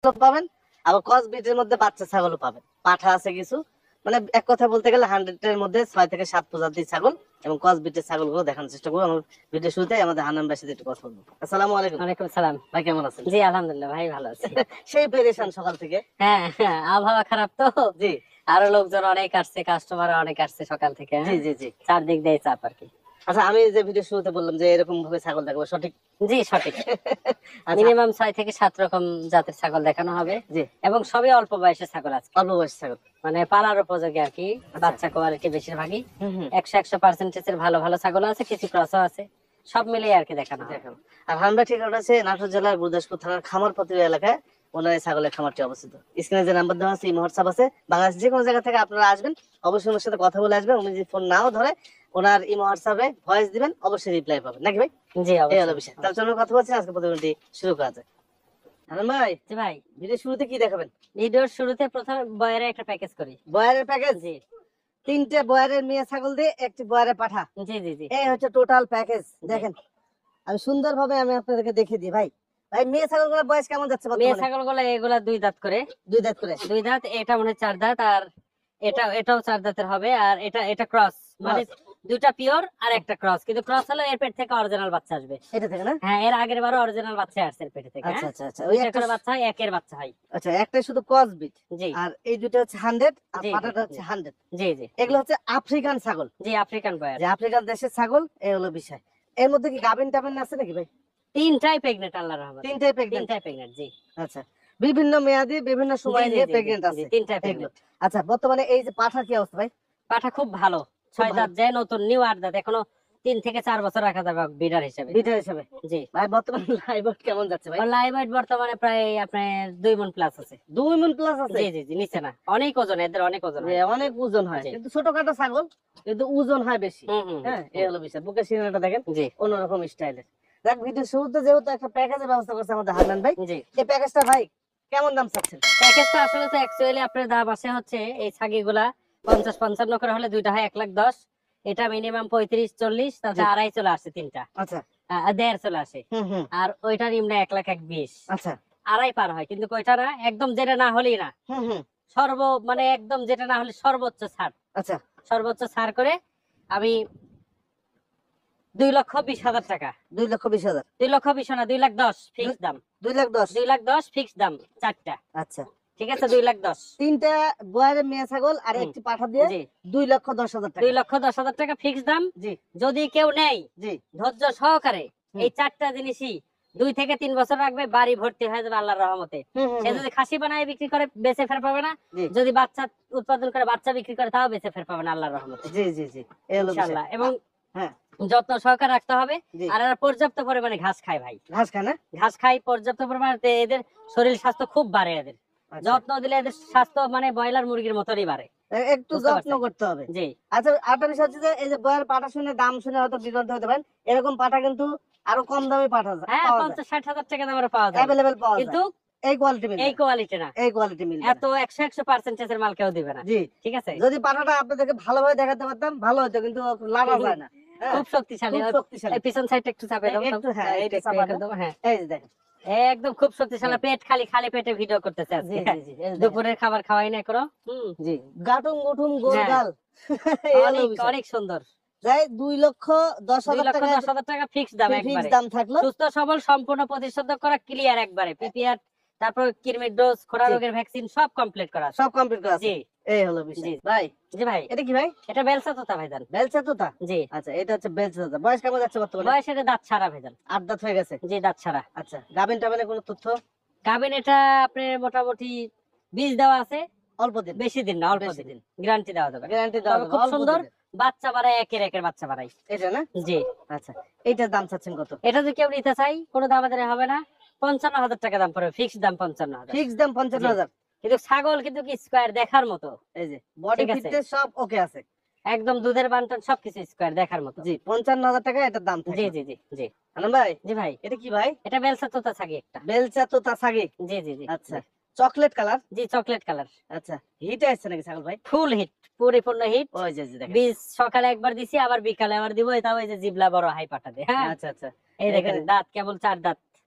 পাবেন, আবার ক্রস ব্রিডের মধ্যে বাচ্চা ছাগলও পাবেন। পাঠা আছে কিছু, মানে এক কথা বলতে গেলে 100 এর মধ্যে 6 থেকে 7 প্রজাতির ছাগল এবং ক্রস ব্রিডের ছাগলগুলো দেখানোর চেষ্টা করব। আমার ভিডিও শুরুতে আমাদের হান্নান ভাইয়ের সাথে একটু কথা বলবো। আসসালামু আলাইকুম। ওয়ালাইকুম সালাম। ভাই কেমন আছেন? জি আলহামদুলিল্লাহ ভাই ভালো আছি। সেই পেরেশান সকাল থেকে। হ্যাঁ হ্যাঁ, আবহাওয়া খারাপ তো। জি আরো লোকজন অনেক আসছে, কাস্টমার অনেক আসছে সকাল থেকে। জি জি জি। চারদিক দিয়ে চাপ আর কি। আচ্ছা, আমি যে ভিডিও শুরুতে বললাম যে এরকম ভাবে ছাগল দেখাবো, সঠিক? জি সঠিক। আচ্ছা, মিনিমাম 6 থেকে 7 রকম জাতের ছাগল দেখানো হবে। জি। এবং সবই অল্প বয়সের ছাগল আছে, অল্প বয়স ছাগল, মানে পালার উপযোগী আর কি। বাচ্চা কোয়ালিটি বেশিরভাগই হুম হুম 100% এর ভালো ভালো ছাগল আছে, কিছু ক্রসও আছে, সব মিলিয়ে আর কি দেখানো হবে। দেখাবো। আর হান্নান ঠিকানা আছে নাটোর জেলার গুরদাসপুর থানার খামারপত্র এলাকায় ওনার এই ছাগলের খামারটি অবস্থিত। স্ক্রিনে যে নাম্বার দেওয়া আছে, এই হোয়াটসঅ্যাপ আছে, বাংলাদেশ যে কোনো জায়গা থেকে আপনারা আসবেন, অবশ্যই ওনার সাথে কথা বলে আসবেন। উনি যদি ফোন নাও ধরে ওনার ইমো হোয়াটসঅ্যাপে ভয়েস দিবেন, অবশ্যই রিপ্লাই পাবেন, নাকি ভাই? জি এই হলো অবশ্যই। বিষয়। তাহলে চলুন কথা বলছি, আজকে প্রতিদিনটি শুরু করা যায়। হান্নান ভাই, জি ভাই, ভিডিও শুরুতে কি দেখাবেন? ভিডিওর শুরুতে প্রথম বয়ের একটা প্যাকেজ করি। বয়ারের প্যাকেজ, জি 3টে বয়ারের মেয়ে ছাগল দিয়ে একটি বয়ারের পাঠা, জি জি জি। এই হচ্ছে টোটাল প্যাকেজ। দেখেন আমি সুন্দরভাবে আমি আপনাদেরকে দেখিয়ে দিই। ভাই ভাই, মেয়ে ছাগলগুলোর বয়স কেমন যাচ্ছে মেয়ে বর্তমানে? ছাগল গুলো এগুলা 2 দাঁত করে। 2 দাঁত করে। 2 দাঁত, এটা মনে হয় 4 দাঁত, আর এটাও 4 দাঁতের হবে। আর এটা ক্রস, মানে দুইটা পিওর আর একটা ক্রস, কিন্তু ক্রস হলো এর পেট থেকে অরিজিনাল বাচ্চা আসবে। এটা থেকে না? হ্যাঁ, এর আগের বারও অরিজিনাল বাচ্চা আসছে এর পেট থেকে। আচ্ছা হ্যাঁ, আচ্ছা আচ্ছা, ওই দুইটা একটা করে বাচ্চা হয়, একের বাচ্চা হয়। আচ্ছা, একটাই শুধু ক্রস বিট, জি আর এই দুটো হচ্ছে 100 আর জি পাটাটা জি হচ্ছে 100। জি জি এগুলো হচ্ছে আফ্রিকান ছাগল, জি আফ্রিকান বয়ার। যে আফ্রিকান দেশের ছাগল, এই হলো বিষয়। এর মধ্যে কি গাভিন টাভিন আছে নাকি ভাই? তিনটাই প্রেগনেন্ট আল্লাহর রহমতে। তিনটাই প্রেগন্যান্ট? তিনটাই প্রেগনেন্ট, জি আচ্ছা, বিভিন্ন মেয়াদি বিভিন্ন জি সময় জি নিয়ে জি প্রেগন্যান্ট জি, আছে তিনটাই এগুলো। প্রেগনেন্ট। আচ্ছা, বর্তমানে এই যে পাঠা কি অবস্থা ভাই? পাঠা খুব ভালো, খুব 6 ভালো দাঁত যায়, নতুন নিউ 8 দাঁত, এখনো 3 থেকে 4 বছর রাখা যাবে বিডার হিসেবে। বিটার হিসাবে? জি। ভাই বর্তমানে লাইভ কেমন যাচ্ছে ভাই? লাইভ ওয়েট বর্তমানে প্রায় আপনার 2 মণ প্লাস আছে। 2 মণ প্লাস আছে? জি জি জি, নিচে না, অনেক ওজন, এদের অনেক ওজন যে হয়। অনেক ওজন হয়, জি। কিন্তু ছোটখাটো ছাগল কিন্তু ওজন হয় বেশি। হুম হুম হ্যাঁ, এই হুম, হলো বিষয়। বুকের সিনাটা দেখেন জি অন্যরকম স্টাইলের। দেখ, ভিডিও শুরুতে যেহেতু একটা প্যাকেজের ব্যবস্থা করছে আমাদের হান্নান ভাই, জি। এই প্যাকেজটা ভাই কেমন দাম চাচ্ছেন? প্যাকেজটা আসলে তো অ্যাকচুয়ালি আপনার দাম আসে হচ্ছে এই ছাগিগুলা 50-55 করে হলে দুইটা হয় 1,10,000। এটা মিনিমাম 35-40, তাতে জি। আড়াই চলে আসে তিনটা, আচ্ছা, 1.5 চলে আসে। হুম হুম, আর ওইটার ইমনা 1,20,000, আচ্ছা, আড়াই পার হয়। কিন্তু ওইটা না, একদম যেটা না হলেই না, হুম হুম, মানে একদম যেটা না হলে সর্বোচ্চ ছাড়, আচ্ছা, সর্বোচ্চ ছাড় করে আমি 2,20,000 টাকা। 2,20,000? 2,20,000 না, 2,10,000 ফিক্স দাম। 2,10,000? 2,10,000 ফিক্স দাম, চারটা। আচ্ছা, ঠিক আছে, 2,10,000। 3টা বয়ারের মেয়ে ছাগল আর হুম, একটি পাঠা দিয়ে জি 2,10,000 টাকা? 2,10,000 টাকা ফিক্স দাম। জি যদি কেউ নেয় জি, ধৈর্য সহকারে, হুম। এই চারটা জিনিসই 2 থেকে 3 বছর রাখবে, বাড়ি ভর্তি হয়ে যাবে আল্লাহর রহমতে। হুম হুম সে হুম, যদি খাসি বানায় বিক্রি করে বেঁচে ফের পাবে না, জি যদি বাচ্চা উৎপাদন করে বাচ্চা বিক্রি করে তাও বেঁচে ফের পাবে না আল্লাহর রহমতে, জি জি জি, এই হলো বিষয়। ইনশাআল্লাহ। এবং হ্যাঁ, যত্ন সহকারে রাখতে হবে। জি। আর এরা পর্যাপ্ত পরিমাণে ঘাস খায় ভাই, ঘাস খায় না? ঘাস খায় পর্যাপ্ত পরিমাণে, এদের শরীর স্বাস্থ্য খুব বাড়ে। এদের আচ্ছা, যত্ন দিলে এদের স্বাস্থ্য মানে ব্রয়লার মুরগির মতনই বাড়ে। একটু বুঝতে যত্ন পারছেন? করতে হবে। জি আচ্ছা, আরেকটা বিষয় হচ্ছে যে এই যে বয়ার পাঠা শুনে দাম শুনে হয়তো বিভ্রান্ত হতে পারেন, এরকম পাঠা কিন্তু আরো কম দামে হ্যাঁ, পাওয়া যায়, 50-60 হাজার টাকা দামের পাওয়া যায়, অ্যাভেলেবেল পাওয়া যায়। কিন্তু এই কোয়ালিটি এই মিলবে, কোয়ালিটি না, এই কোয়ালিটি মিলবে এত 100% এর মাল কেউ দিবে না। জি। ঠিক আছে, যদি পাঠাটা আপনাদেরকে ভালোভাবে দেখাতে পারতাম ভালো হতো, কিন্তু লাড়া যায় না। হ্যাঁ, খুব শক্তিশালী। খুব শক্তিশালী। এই পিছন সাইডটা একটু চাপে দাও তো, একটু, হ্যাঁ একটু এইটা একটু চাপা করে দাও। হ্যাঁ, এই যে দেখেন। একদম খুব শক্তিশালী। হ্যাঁ। পেট খালি, খালি পেটে ভিডিও করতেছে জি আজকে। জি জি, এই যে দেখেন। দুপুরের খাবার খাওয়াই না করো। জি, গাটুম গুটুম গোল হ্যাঁ, গাল। এই হলো অনেক বিষয়। অনেক সুন্দর। যাই 2,10,000 টাকা 2,10,000 টাকা ফিক্স দাম ফিক্স একবারে। দাম থাকলো। সুস্থ সবল সম্পূর্ণ প্রতিষেধক করা ক্লিয়ার একবারে, পিপিআর, তারপর কৃমির ডোজ, খোরা জি, রোগের ভ্যাকসিন সব কমপ্লিট করা আছে। সব কমপ্লিট করা আছে। জি এই হলো বিষয়। জি ভাই জি ভাই, এটা কি ভাই? এটা বেলসা তোতা ভাইজান। বেলচা তোতা? জি, আচ্ছা, এটা হচ্ছে বেলচা তোতা। বয়স কেমন যাচ্ছে বর্তমানে? বয়স এটা দাঁত ছাড়া ভাইজান। 8 দাঁত হয়ে গেছে? জি দাঁত ছাড়া। আচ্ছা, গাভিন টাভিনের কোনো তথ্য? গাভিন এটা আপনার মোটামুটি বীজ দেওয়া আছে, অল্প দিন? বেশি দিন না, অল্প বেশি দিন, দিন গ্যারান্টি দেওয়া যাবে। গ্যারান্টি দেওয়া তবে যাবে, খুব অল্প সুন্দর দিনের। বাচ্চা বাড়ায়, একের বাচ্চা বাড়ায়। এটা না? জি, আচ্ছা, এইটার দাম চাচ্ছেন কত? এটা যদি কেউ নিতে চাই কোনো দামাদারি হবে না, 55,000 টাকা দাম পড়বে, ফিক্স দাম 55,000। ফিক্স দাম 55,000? কিন্তু ছাগল কিন্তু কি স্কোয়ার দেখার মতো, এই যে বডি ঠিক আছে, ফিটনেস সব ওকে আছে? একদম দুধের বানটান সবকিছু স্কোয়ার দেখার মতো। জি, 55,000 টাকা এটার দাম জি থাকলো। জি জি জি আলম ভাই, জি ভাই, এটা কি ভাই? এটা বেলসা তোতা ছাগি একটা। বেলচা তোতা ছাগি? জি জি জি আচ্ছা, চকলেট কালার? জি, চকলেট কালার। আচ্ছা, হিট আসছে নাকি ছাগল ভাই? ফুল হিট, পরিপূর্ণ হিট। ওই যে দেখেন। বীজ সকালে একবার দিছি, আবার বিকালে আবার দিব, এটাও এই যে জিবলা বড় হাই পাঠাতে। হ্যাঁ, আচ্ছা আচ্ছা, এই দেখেন এখানে দাঁত কেবল 4 দাঁত।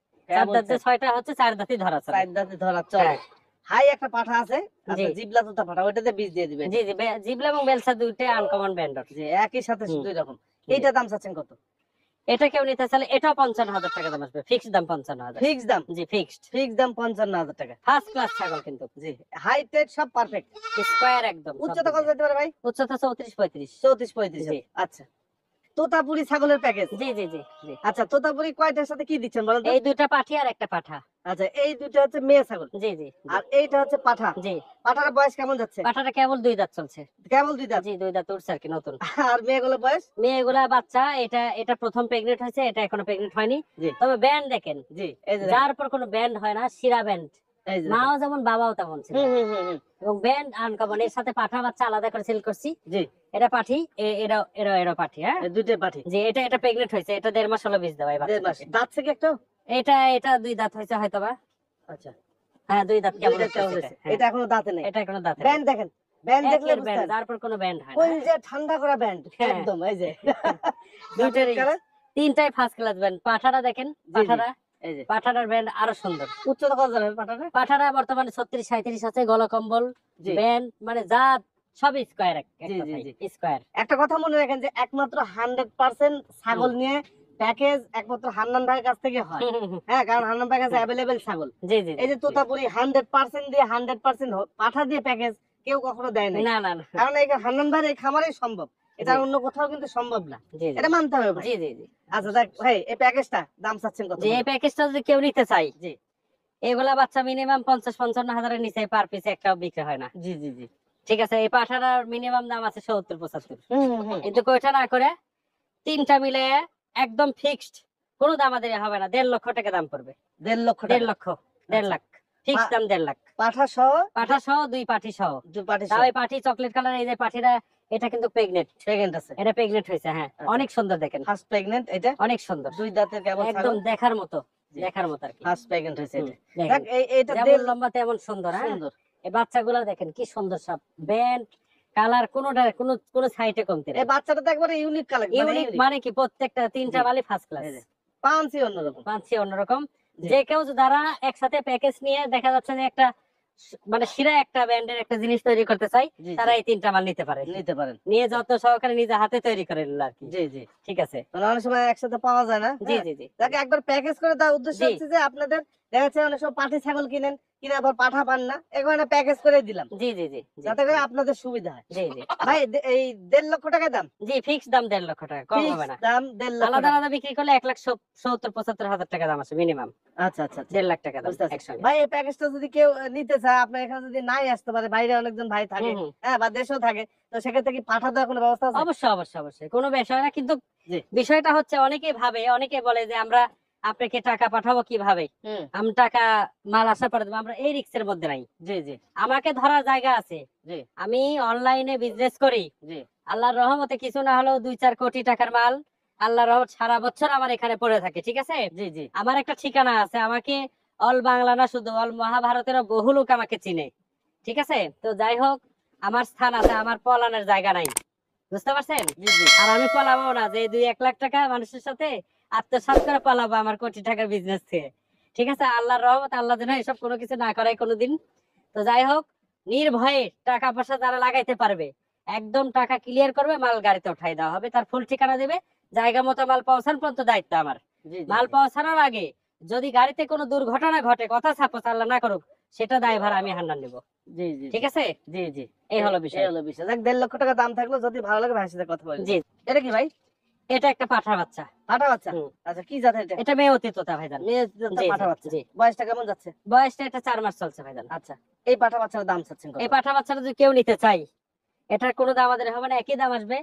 চার দাঁতে 6টা হচ্ছে 4 দাঁতই ধরা চলে। চার দাঁতে ধরা চলে। হ্যাঁ। হাই একটা পাঠা আছে, আচ্ছা জি। জিবলা তোতা পাঠা, ওইটাতে বীজ দিয়ে দিবেন। জি জি জিবলা এবং বেলসা দুইটাই আনকমন ব্যান্ডার। জি, একই সাথে হুম। দুই রকম। জি। এইটা দাম চাচ্ছেন কত? এটা কেউ নিতে চাইলে এটাও 55,000 টাকা দাম আসবে, ফিক্সড দাম 55,000। ফিক্স দাম? জি ফিক্সড। ফিক্স দাম 55,000 টাকা। ফার্স্ট ক্লাস ছাগল কিন্তু। জি, হাইট টাইট সব পারফেক্ট। স্কয়ার একদম। সব উচ্চতা কত দিকে। যেতে পারে ভাই? উচ্চতা 34-35। 34-35। জি। আচ্ছা, তোতাপুরি ছাগলের প্যাকেজ। জি জি জি জি। আচ্ছা, তোতাপুরি কয়টার সাথে কি দিচ্ছেন বলেন তো? এই দুইটা পাঠি আর একটা পাঠা। আচ্ছা, এই দুটো হচ্ছে মেয়ে ছাগল জি জি জি। আর এইটা হচ্ছে পাঠা। জি। পাঠার বয়স কেমন যাচ্ছে? পাঠাটা কেবল 2 দাঁত চলছে। কেবল 2 দাঁত। জি 2 দাঁত উঠছে আর কি নতুন। আর মেয়েগুলোর বয়স? মেয়েগুলা বাচ্চা, এটা প্রথম প্রেগনেন্ট হয়েছে, এটা এখনো প্রেগনেন্ট হয়নি। জি। তবে ব্যান্ড দেখেন, জি, এই যে যার উপর কোনো ব্যান্ড হয় না, শিরা ব্যান্ড। এই যে মাও যেমন বাবাও তেমন ছিল। হুম। এবং ব্যান্ড আনকমন, এর সাথে পাঠা বাচ্চা আলাদা করে সেল করছি। জি, এটা পাঠি, এরা পাঠি। হ্যাঁ এই দুইটাই পাঠি। যে এটা প্রেগনেন্ট হয়েছে, এটা 1.5 মাস হলো বীজ দেওয়া। 1.5 মাস। দাঁত থেকে একটা? এটা 2 দাঁত হয়েছে হয়তো বা। আচ্ছা, হ্যাঁ 2 দাঁত কেবল দুইটা হচ্ছে কেবল এটা। হয়েছে। হ্যাঁ, এটা এখনো দাঁতে নেই। এটা এখনো দাঁত ব্যান্ড দেখেন, ব্যান্ড দেখলে বুঝতে ব্যান্ড, হবে। যার উপর কোনো ব্যান্ড হয় না। ওই যে ঠান্ডা করা ব্যান্ড হ্যাঁ। একদম, এই যে দুইটারই কালার। তিনটাই ফার্স্ট ক্লাস ব্যান্ড। পাঠাটা দেখেন, জি। এই যে পাঠাটার ব্যান্ড আরো সুন্দর। উচ্চতা কত যাবে পাঠাটা? পাঠাটা বর্তমানে 36-37 আছে, গলা কম্বল, জি। ব্যান্ড মানে যা সব স্কয়ার। জি, জি। স্কয়ার। একটা কথা মনে রাখেন যে একমাত্র 100% ছাগল নিয়ে প্যাকেজ একমাত্র হান্নান ভাইয়ের কাছ থেকে হয়। হ্যাঁ, কারণ হান্নান ভাইয়ের কাছে অ্যাভেলেবেল ছাগল। জি জি এই যে তোতাপুরি 100% দিয়ে 100% পাঠা দিয়ে প্যাকেজ কেউ কখনো দেয় নাই। না না না। কারণ এই হান্নান ভাইয়ের এই খামারেই সম্ভব, এটা জি। অন্য কোথাও কিন্তু সম্ভব না। জি জি এটা মানতে হবে ভাই। জি জি জি। আচ্ছা দেখ ভাই, এই প্যাকেজটা দাম চাচ্ছেন কত? যে এই প্যাকেজটা যদি কেউ নিতে চাই, জি এগুলা বাচ্চা মিনিমাম 50-55 হাজারের নিচে পার পিস একটাও বিক্রি হয় না। জি জি জি। ঠিক আছে, এই পাঠাটার মিনিমাম দাম আছে 70-75। হুম। কিন্তু কয়টা না করে তিনটা মিলে একদম ফিক্সড, কোনো দাম আমাদের হবে না, 1.5 লক্ষ টাকা দাম পড়বে। 1.5 লক্ষ 1.5 টাকা। লক্ষ, 1.5 লাখ ফিক্সড দাম, 1.5 লাখ। পাঠা সহ পাঠা সহ 2 পাঠি সহ। দুই পাঠি তাও সহ এই পাঠি চকলেট কালার, এই যে পাঠিটা, এটা কিন্তু প্রেগনেন্ট। প্রেগন্যান্ট আছে। এটা প্রেগনেন্ট হয়েছে। হ্যাঁ আচ্ছা। অনেক সুন্দর দেখেন, ফার্স্ট প্রেগন্যান্ট এটা। অনেক সুন্দর, দুই দাঁতের কেবল একদম ছাগল। দেখার মতো, জি। দেখার মতো আর কি। ফার্স্ট প্রেগন্যান্ট হয়েছে হুম, এটা। দেখেন, দেখ এইটা যেমন 1.5 লম্বা তেমন সুন্দর। হ্যাঁ সুন্দর। এই বাচ্চাগুলো দেখেন কি সুন্দর, সব ব্যান্ড কালার, কোনোটা কোনো সাইডে কমতে এই বাচ্চাটা তো একবারে ইউনিক কালার, মানে ইউনিক। মানে কি প্রত্যেকটা তিনটা জি। মালি ফার্স্ট ক্লাস। এই যে পাঁচই অন্যরকম। পাঁচি অন্যরকম। জি। যে কেউ যারা একসাথে প্যাকেজ নিয়ে দেখা যাচ্ছে যে একটা মানে শিরা একটা ব্যান্ডের একটা জিনিস তৈরি করতে চাই, জি, তারা জি। এই তিনটা মাল নিতে পারে, নিতে পারেন। নিয়ে যত সহকারে নিজে হাতে তৈরি করে নিল আর কি। জি জি। ঠিক আছে। মানে অনেক সময় একসাথে পাওয়া যায় না। জি হ্যাঁ? জি জি তাকে একবার প্যাকেজ করে দেওয়ার উদ্দেশ্য জি। হচ্ছে যে আপনাদের দেখা যাচ্ছে অনেক সময় পাঠি ছাগল কিনেন, কিনে আবার পাঠা পান না, এখানে প্যাকেজ করে দিলাম জি জি জি জি যাতে করে আপনাদের সুবিধা হয়। জি জি ভাই এই 1.5 লক্ষ টাকা দাম? জি ফিক্স দাম 1.5 লক্ষ টাকা, কম হবে না। Fixed দাম 1.5 লক্ষ আলাদা টাকা। আলাদা বিক্রি করলে 1,70,75,000 হাজার টাকা দাম আছে মিনিমাম। আচ্ছা আচ্ছা আচ্ছা। 1.5 লাখ টাকা দাম বুঝতে পারছি। একসঙ্গে। ভাই এই প্যাকেজটা যদি কেউ নিতে চায়, আপনার এখানে যদি নাই আসতে পারে, বাইরে অনেকজন ভাই থাকে, হুম, হুম। হ্যাঁ, বা দেশেও থাকে, তো সেক্ষেত্রে কি পাঠা দেওয়ার কোনো ব্যবস্থা আছে? অবশ্যই কোনো বিষয় না, কিন্তু জি। বিষয়টা হচ্ছে অনেকে বলে যে আমরা আপনাকে টাকা পাঠাবো কিভাবে, হুম। আমি টাকা মাল আসার পরে দেবো, আমরা এই রিস্কের মধ্যে নাই। জি জি আমাকে ধরার জায়গা আছে, জি আমি অনলাইনে বিজনেস করি, জি আল্লাহর রহমতে কিছু না হলেও 2-4 কোটি টাকার মাল আল্লাহর রহমত সারা বছর আমার এখানে পড়ে থাকে। ঠিক আছে, জি জি আমার একটা ঠিকানা আছে, আমাকে অল বাংলা না শুধু অল মহাভারতেরও বহু লোক আমাকে চিনে। ঠিক আছে, তো যাই হোক, আমার স্থান আছে, আমার পলানের জায়গা নাই, বুঝতে পারছেন? জি জি। আর আমি পালাবো না যে 2-1 লাখ টাকা মানুষের সাথে আত্মসাৎ করে পালাবো আমার কোটি টাকার বিজনেস থেকে। ঠিক আছে, আল্লাহর রহমত, আল্লাহ যেন এসব কোনো কিছু না করে কোনোদিন। তো যাই হোক, নির্ভয়ে টাকা পয়সা যারা লাগাইতে পারবে, একদম টাকা ক্লিয়ার করবে, মাল গাড়িতে উঠাই দেওয়া হবে, তার ফুল ঠিকানা দেবে, জায়গা মতো মাল পৌঁছান পর্যন্ত দায়িত্ব আমার। জি জি মাল পৌঁছানোর আগে যদি গাড়িতে কোনো দুর্ঘটনা ঘটে, কথা সাপোজ আল্লাহ না করুক, সেটা দায়ভার আমি হান্নান নেব। জি জি ঠিক আছে, জি জি। এই হলো বিষয়। এই হলো বিষয়। দেখ 1.5 লক্ষ টাকা দাম থাকলো, যদি ভালো লাগে ভাইয়ের সাথে কথা বলি। জি, এটা কি ভাই? এটা একটা পাঠা বাচ্চা। পাঠা বাচ্চা? হুম। আচ্ছা, কি জাতের এটা? এটা মেয়ে অতীততা ভাইজান। মেয়ে জি, পাঠা জি, বাচ্চা। জি। বয়সটা কেমন যাচ্ছে? বয়সটা এটা 4 মাস চলছে ভাইজান। আচ্ছা, এই পাঠা বাচ্চার দাম চাচ্ছেন কত? এই পাঠা বাচ্চাটা যদি কেউ নিতে চাই, এটার কোনো দাম আমাদের হবে না, একই দাম আসবে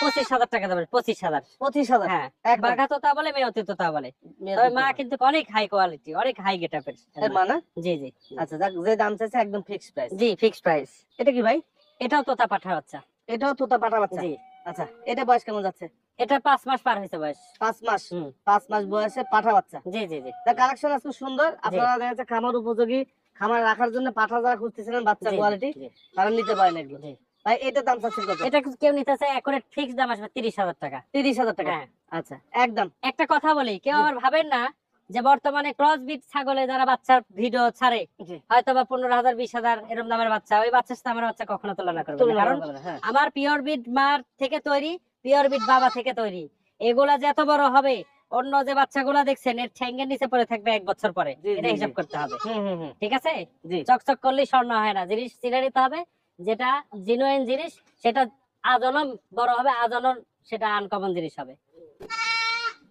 25,000 টাকা দাম, 25,000। 25,000? হ্যাঁ, একদম। বাঘা তোতা বলে, মেয়ে অতীততা বলে। মেয়ে তবে দুটো মা দাম। কিন্তু অনেক হাই কোয়ালিটি, অনেক হাই গেটআপের। এর মা না? জি জি আচ্ছা, যাক, যে দাম চাইছে একদম ফিক্সড প্রাইস। জি ফিক্সড প্রাইস। এটা কি ভাই? এটাও তোতা পাঠা বাচ্চা। এটাও তোতা পাঠা বাচ্চা? জি, আচ্ছা, এটা বয়স কেমন যাচ্ছে? এটা 5 মাস পার হয়েছে বয়স। 5 মাস? হুম। 5 মাস বয়সে পাঠা বাচ্চা। জি জি জি তার কালেকশন আজকে সুন্দর। আপনারা দেখা যাচ্ছে খামার উপযোগী, খামার রাখার জন্য পাঠা যারা খুঁজতেছিলেন বাচ্চা জি, কোয়ালিটি, জি, তারা নিতে পারেন এগুলো। জি। ভাই এটার দাম চাচ্ছেন কত? এটা কেউ নিতে চায়, একুরেট ফিক্সড দাম আসবে 30,000 টাকা। 30,000 টাকা? হ্যাঁ। আচ্ছা, একদম। একটা কথা বলি, কেউ জি। আবার ভাবেন না যে বর্তমানে ক্রস বিট ছাগলে যারা বাচ্চার ভিডিও ছাড়ে জি। হয়তো বা 15,000 20,000 এরকম দামের বাচ্চা, ওই বাচ্চার সাথে আমার বাচ্চা কখনো তুলনা করবে না। তুলনা কারণ করা যাবে না, হ্যাঁ। আমার পিওর বিট মার থেকে তৈরি, পিওর বিট বাবা থেকে তৈরি। এগুলা যে এত বড় হবে, অন্য যে বাচ্চাগুলা দেখছেন এর ঠ্যাঙ্গের নিচে পড়ে থাকবে 1 বছর পরে, জি, এটা জি, হিসাব জি। করতে হবে। হুম। ঠিক আছে? জি। চকচক করলেই স্বর্ণ হয় না, জিনিস চিনে নিতে হবে। যেটা জেনুইন জিনিস সেটা আজনম বড় হবে, আজনম সেটা আনকমন জিনিস হবে।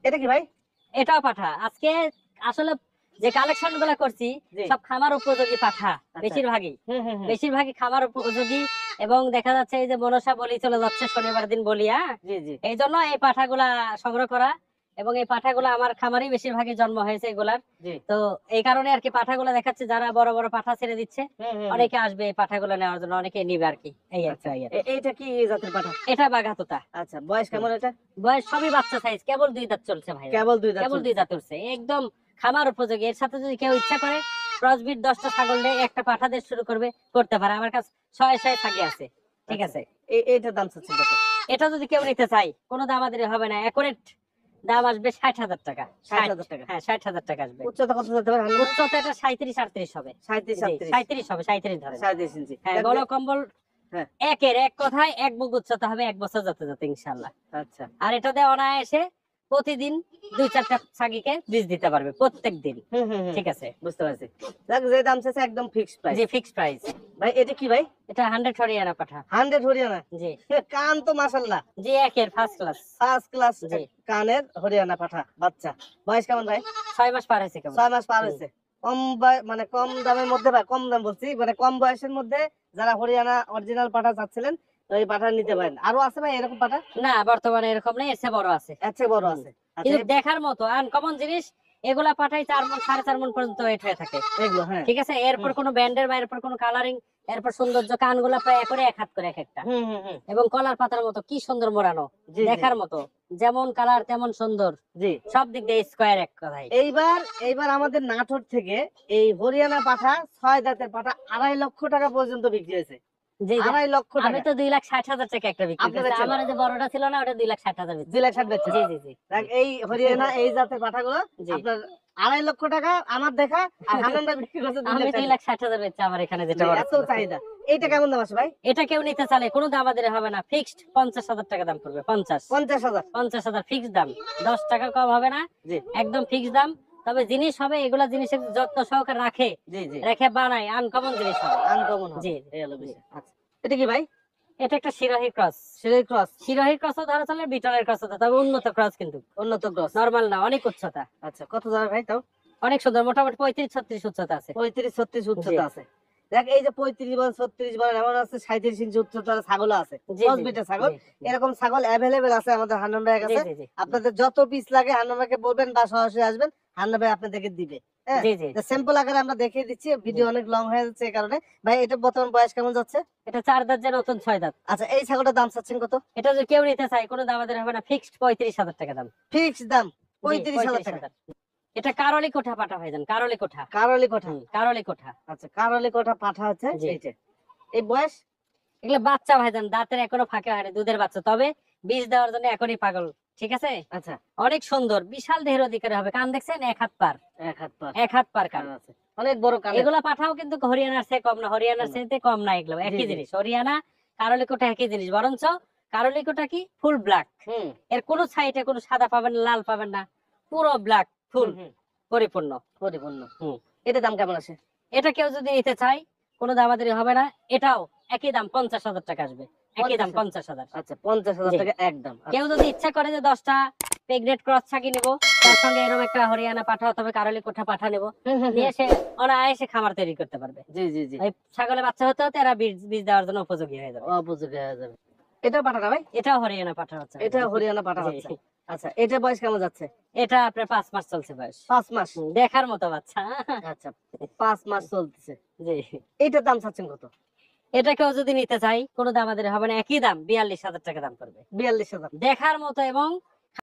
এটা কি ভাই? এটাও পাঠা। আজকে আসলে যে কালেকশন গুলা করছি জি। সব খামার উপযোগী পাঠা, বেশিরভাগই হুম। বেশিরভাগই খামার উপযোগী। এবং দেখা যাচ্ছে এই যে মনসা বলি চলে যাচ্ছে শনিবার দিন বলি, জি। এই জন্য এই পাঠাগুলা সংগ্রহ করা। এবং এই পাঠাগুলা আমার খামারই বেশিরভাগই জন্ম হয়েছে এগুলার। জি। তো এই কারণে আর কি পাঠাগুলা দেখাচ্ছে, যারা বড় বড় পাঠা ছেড়ে দিচ্ছে হুম। অনেকে আসবে এই পাঠাগুলো নেওয়ার জন্য, অনেকে নিবে আর কি। এই আচ্ছা, একটা এইটা কি জাতের পাঠা? এটা বাঘাতোতা। আচ্ছা, বয়স কেমন এটা? বয়স সবই বাচ্চা সাইজ, কেবল 2 দাঁত চলছে ভাই, কেবল 2 দাঁত কেবল চলছে। 2 দাঁত উঠছে, একদম খামার উপযোগী। এর সাথে যদি কেউ ইচ্ছা করে ক্রসবিট 10টা ছাগল নিয়ে একটা পাঠা দিয়ে শুরু করবে, করতে পারে। আমার কাছে 6 থাকে আছে। ঠিক আচ্ছা, আছে? এইটার দাম চাচ্ছেন কত? এটা যদি কেউ নিতে চাই কোনো দামাদারি হবে না, একুরেট দাম আসবে 60,000 টাকা। 60,000 টাকা। হ্যাঁ, 60,000 টাকা আসবে। উচ্চতা কত যেতে পারে? উচ্চতা এটা 37-38 হবে। 37 জি, 37 37 হবে, 37 ধরেন। 37 ইঞ্চি। হ্যাঁ, গল কম্বল হ্যাঁ। এক কথায় এক বুক উচ্চতা হবে 1 বছর যেতে যেতে ইনশাআল্লাহ। আচ্ছা। আর এটা দিয়ে অনায়াসে প্রতিদিন 2-4টা ছাগিকে বীজ দিতে পারবে প্রত্যেক দিন। হুম। ঠিক আছে? বুঝতে পারছি। দেখ, যে দাম চাচ্ছে একদম ফিক্সড প্রাইস। জি, ফিক্সড প্রাইস। ভাই এটা কি ভাই? এটা 100 হরিয়ানা পাঠা। 100 হরিয়ানা। জি কান তো মাশাআল্লাহ জি, একের ফার্স্ট ক্লাস। ফার্স্ট ক্লাস জি। কানের হরিয়ানা পাঠা বাচ্চা। বয়স কেমন ভাই? 6 মাস পার হয়েছে কেবল। 6 মাস পার হয়েছে। মানে কম দামের মধ্যে, ভাই কম দাম বলছি, মানে কম বয়সের মধ্যে যারা হরিয়ানা অরিজিনাল পাঠা চাচ্ছিলেন তো এই পাঠা নিতে পারেন। আরো আছে ভাই এরকম পাঠা? না, বর্তমানে এরকম নেই, এর চেয়ে বড় আছে। এর চেয়ে বড় আছে। আচ্ছা, কিন্তু দেখার মতো আনকমন জিনিস। এগুলা পাঠাই 4 মণ 4.5 মণ পর্যন্ত ওয়েট হয়ে থাকে। এগুলো হ্যাঁ। ঠিক আছে? এরপর কোনো ব্যান্ডের বা এরপর কোনো কালারিং, এরপর সৌন্দর্য, কানগুলা প্রায় একরে 1 হাত করে এক একটা। হুম। এবং কলার পাতার মতো কি সুন্দর মোড়ানো, জি, দেখার মতো। যেমন কালার তেমন সুন্দর, জি। সব দিক দিয়ে স্কয়ার এক কথায়। এইবার আমাদের নাটোর থেকে এই হরিয়ানা পাঠা 6 দাঁতের পাঠা 2.5 লক্ষ টাকা পর্যন্ত বিক্রি হয়েছে। জি, জি। 2.5 লক্ষ আমি টাকা। তো 2,60,000 টাকা একটা বিক্রি আপনি করছি। বেচছেন? আমার যে বড়টা ছিল না ওটা 2,60,000 বেচছি। 2,60,000 বেচছেন? জি, জি, জি। দেখ, এই হরিয়ানা এই জাতের পাঠাগুলো জি। আপনার 2.5 লক্ষ টাকা আমার দেখা, আর হান্নানদা বিক্রি করছে আমি 2,60,000। 2,60,000 বেচছি আমার এখানে যেটা বড় এত ছিল। চাহিদা। এইটা কেমন দাম আছে ভাই? এটা কেউ নিতে চাইলে কোনো দামাদারি হবে না, ফিক্সড 50,000 টাকা দাম পড়বে। 50 50,000। 50,000 ফিক্সড দাম, 10 টাকা কম হবে না, জি একদম ফিক্সড দাম। তবে জিনিস হবে এগুলা জিনিসের যত্ন সহকারে জি। রেখে বানায়, আনকমন জিনিস হবে। আনকমন হবে। জি, এই হলো বিষয়। আচ্ছা, এটা কি ভাই? এটা একটা শিরোহী ক্রস। সিরাই ক্রস। শিরোহী ক্রসও ধরা চলে, বিটলের ক্রসও ধরা, তবে উন্নত ক্রস কিন্তু, উন্নত ক্রস। নরমাল না, অনেক উচ্চতা। আচ্ছা, কত যাবে ভাই তাও? অনেক সুন্দর, মোটামুটি 35-36 উচ্চতা আছে। 35-36 উচ্চতা আছে। দেখ, এই যে 35 বল 36 বল এমন আছে, 37 ইঞ্চি উচ্চতার ছাগল আছে, জি, ক্রস জি, বিটের ছাগল। জি, জি। এরকম ছাগল অ্যাভেলেবেল আছে আমাদের হান্নান ভাইয়ের জি, কাছে। জি, জি। আপনাদের যত পিস লাগে হান্নান ভাইকে বলবেন বা সরাসরি আসবেন, হান্নান ভাই আপনাদেরকে দিবে। হ্যাঁ, জি, জি। স্যাম্পল আকারে আমরা দেখিয়ে দিচ্ছি, ভিডিও অনেক লং হয়ে যাচ্ছে এই কারণে। ভাই এটা বর্তমান বয়স কেমন যাচ্ছে? এটা 4 দাঁত যে নতুন 6 দাঁত। আচ্ছা, এই ছাগলটার দাম চাচ্ছেন কত? এটা যদি কেউ নিতে চায় কোনো দামাদারি হবে না, ফিক্সড 35,000 টাকা দাম। ফিক্সড দাম জি, 35,000 টাকা। 35,000। এটা কারলি কোঠা পাঠা ভাইজান, কারলি কোঠা। কারলি কোঠা। কারলি কোঠা। আচ্ছা, কারলি কোঠা পাঠা হচ্ছে জি। এইটা। এই বয়স? এগুলো বাচ্চা ভাইজান, দাঁতের এখনো ফাঁকে হয়নি, দুধের বাচ্চা, তবে বীজ দেওয়ার জন্য এখনই পাগল। ঠিক আছে? আচ্ছা, অনেক সুন্দর, বিশাল দেহের অধিকারী হবে। কান দেখছেন? 1 হাত পার, 1 হাত পা 1 হাত পার কান। কান আছে, অনেক বড় কান। এগুলা পাঠাও কিন্তু হরিয়ানার চেয়ে কম না, হরিয়ানার চেয়ে কম না, এগুলো জি, একই জি। জিনিস। হরিয়ানা কারলি কোঠা একই জিনিস, বরঞ্চ কারলি কোঠা কি ফুল ব্ল্যাক। হুম। এর কোনো সাইডে কোনো সাদা পাবেন না, লাল পাবেন না, পুরো ব্ল্যাক ফুল পরিপূর্ণ। পরিপূর্ণ। হুম। এটা দাম কেমন আছে? এটা কেউ যদি নিতে চায় কোনো দামাদারি হবে না, এটাও একই দাম 50,000 টাকা আসবে, একই দাম 50,000 50,000। আচ্ছা, 50,000 জি। টাকা একদম। আচ্ছা। কেউ যদি ইচ্ছা করে যে 10টা প্রেগনেন্ট ক্রস ছাগি নেবো, তার সঙ্গে এরকম একটা হরিয়ানা পাঠা অথবা কারলি কোঠা পাঠা নেবো, নিয়ে সে অনায়াসে খামার তৈরি করতে পারবে। জি। এই ছাগলের বাচ্চা হতে হতে এরা বীজ দেওয়ার জন্য উপযোগী হয়ে যাবে। অপোজিট হয়ে যাবে। এটা পাঠা না ভাই? এটাও হরিয়ানা পাঠা হচ্ছে। এটা হরিয়ানা পাঠা জি। হচ্ছে। আচ্ছা, এটা বয়স কেমন যাচ্ছে? এটা আপনার 5 মাস চলছে বয়স। 5 মাস। দেখার মতো বাচ্চা। আচ্ছা, 5 মাস চলতেছে। জি। এটার দাম চাচ্ছেন কত? এটা কেউ যদি নিতে চাই কোনো দামাদারি হবে না, একই দাম 42,000 টাকা দাম পড়বে। 42,000। দেখার মতো এবং